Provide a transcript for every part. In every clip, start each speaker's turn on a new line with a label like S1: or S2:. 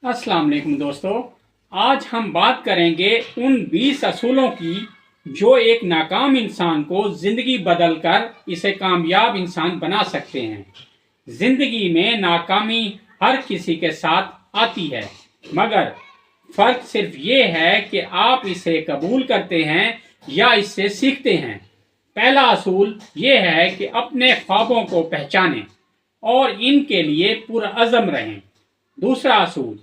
S1: अस्सलाम वालेकुम दोस्तों, आज हम बात करेंगे उन 20 असूलों की जो एक नाकाम इंसान को ज़िंदगी बदल कर इसे कामयाब इंसान बना सकते हैं। ज़िंदगी में नाकामी हर किसी के साथ आती है, मगर फ़र्क सिर्फ ये है कि आप इसे कबूल करते हैं या इससे सीखते हैं। पहला असूल ये है कि अपने ख्वाबों को पहचानें और इनके लिए पुरअज़म रहें। दूसरा असूल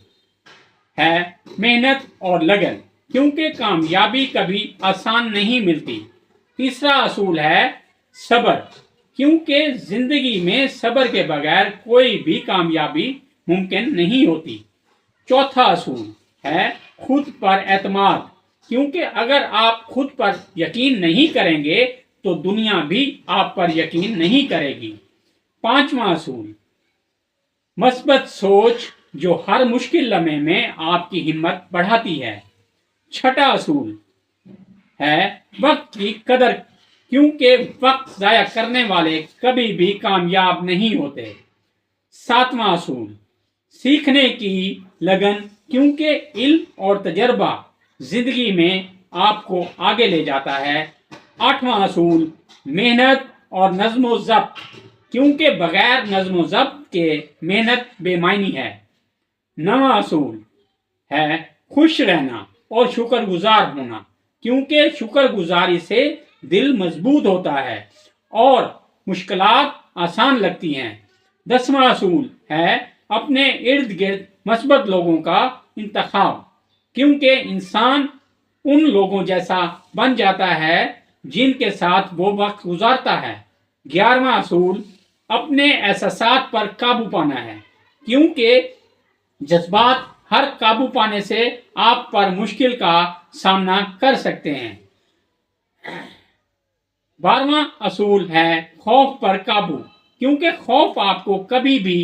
S1: है मेहनत और लगन, क्योंकि कामयाबी कभी आसान नहीं मिलती। तीसरा असूल है सब्र, क्योंकि जिंदगी में सब्र के बगैर कोई भी कामयाबी मुमकिन नहीं होती। चौथा असूल है खुद पर एतमाद, क्योंकि अगर आप खुद पर यकीन नहीं करेंगे तो दुनिया भी आप पर यकीन नहीं करेगी। पांचवा असूल मस्बत सोच, जो हर मुश्किल लम्हे में आपकी हिम्मत बढ़ाती है। छठा असूल है वक्त की कदर, क्योंकि वक्त जाया करने वाले कभी भी कामयाब नहीं होते। सातवां असूल सीखने की लगन, क्योंकि इल्म और तजर्बा जिंदगी में आपको आगे ले जाता है। आठवां असूल मेहनत और नज़्म ज़ब्त, क्योंकि बगैर नज़्म ज़ब्त के मेहनत बेमायनी है। नवां असूल है खुश रहना और शुक्रगुजार होना, क्योंकि शुक्रगुजारी से दिल मजबूत होता है और मुश्किलात आसान लगती हैं। 10वां असूल है अपने इर्द गिर्द मस्बत लोगों का इंतखाब, क्योंकि इंसान उन लोगों जैसा बन जाता है जिनके साथ वो वक्त गुजारता है। 11वां असूल अपने एहसासात पर काबू पाना है, क्योंकि जज्बात हर काबू पाने से आप पर मुश्किल का सामना कर सकते हैं। 12वां असूल है खौफ पर काबू, क्योंकि खौफ आपको कभी भी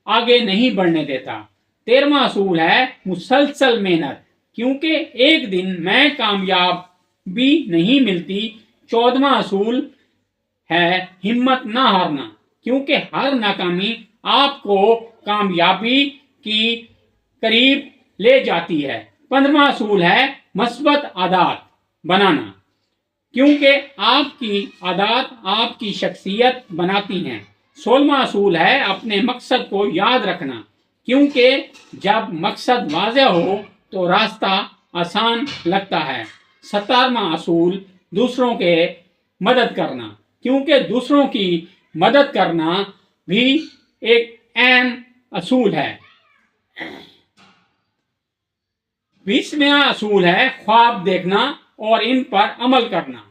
S1: आगे नहीं बढ़ने देता। 13वां असूल है मुसलसल मेहनत, क्योंकि एक दिन में कामयाबी नहीं मिलती। 14वां असूल है हिम्मत ना हारना, क्योंकि हर नाकामी आपको कामयाबी की करीब ले जाती है। 15वां असूल है मस्बत आदत बनाना, क्योंकि आपकी आदत आपकी शख्सियत बनाती हैं। 16वां असूल है अपने मकसद को याद रखना, क्योंकि जब मकसद वाज़ेह हो तो रास्ता आसान लगता है। 17वां असूल दूसरों के मदद करना, क्योंकि दूसरों की मदद करना भी एक अहम असूल है। 20वां असूल है ख्वाब देखना और इन पर अमल करना,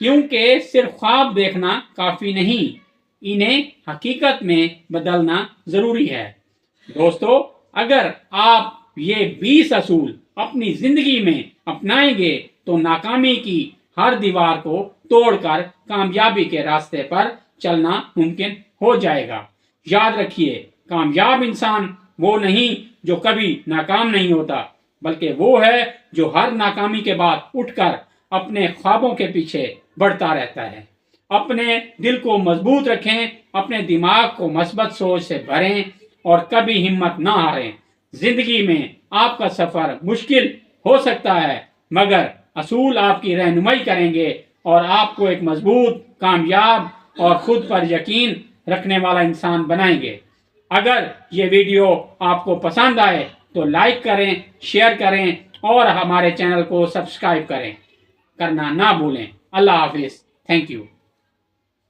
S1: क्योंकि सिर्फ ख्वाब देखना काफ़ी नहीं, इन्हें हकीकत में बदलना ज़रूरी है। दोस्तों, अगर आप ये 20 असूल अपनी ज़िंदगी में अपनाएंगे तो नाकामी की हर दीवार को तोड़कर कामयाबी के रास्ते पर चलना मुमकिन हो जाएगा। याद रखिए, कामयाब इंसान वो नहीं जो कभी नाकाम नहीं होता, बल्कि वो है जो हर नाकामी के बाद उठकर अपने ख्वाबों के पीछे बढ़ता रहता है। अपने दिल को मजबूत रखें, अपने दिमाग को मस्बत सोच से भरें और कभी हिम्मत ना हारें। जिंदगी में आपका सफर मुश्किल हो सकता है, मगर असूल आपकी रहनुमाई करेंगे और आपको एक मजबूत, कामयाब और खुद पर यकीन रखने वाला इंसान बनाएंगे। अगर ये वीडियो आपको पसंद आए तो लाइक करें, शेयर करें और हमारे चैनल को सब्सक्राइब करना ना भूलें। अल्लाह हाफिज़। Thank you.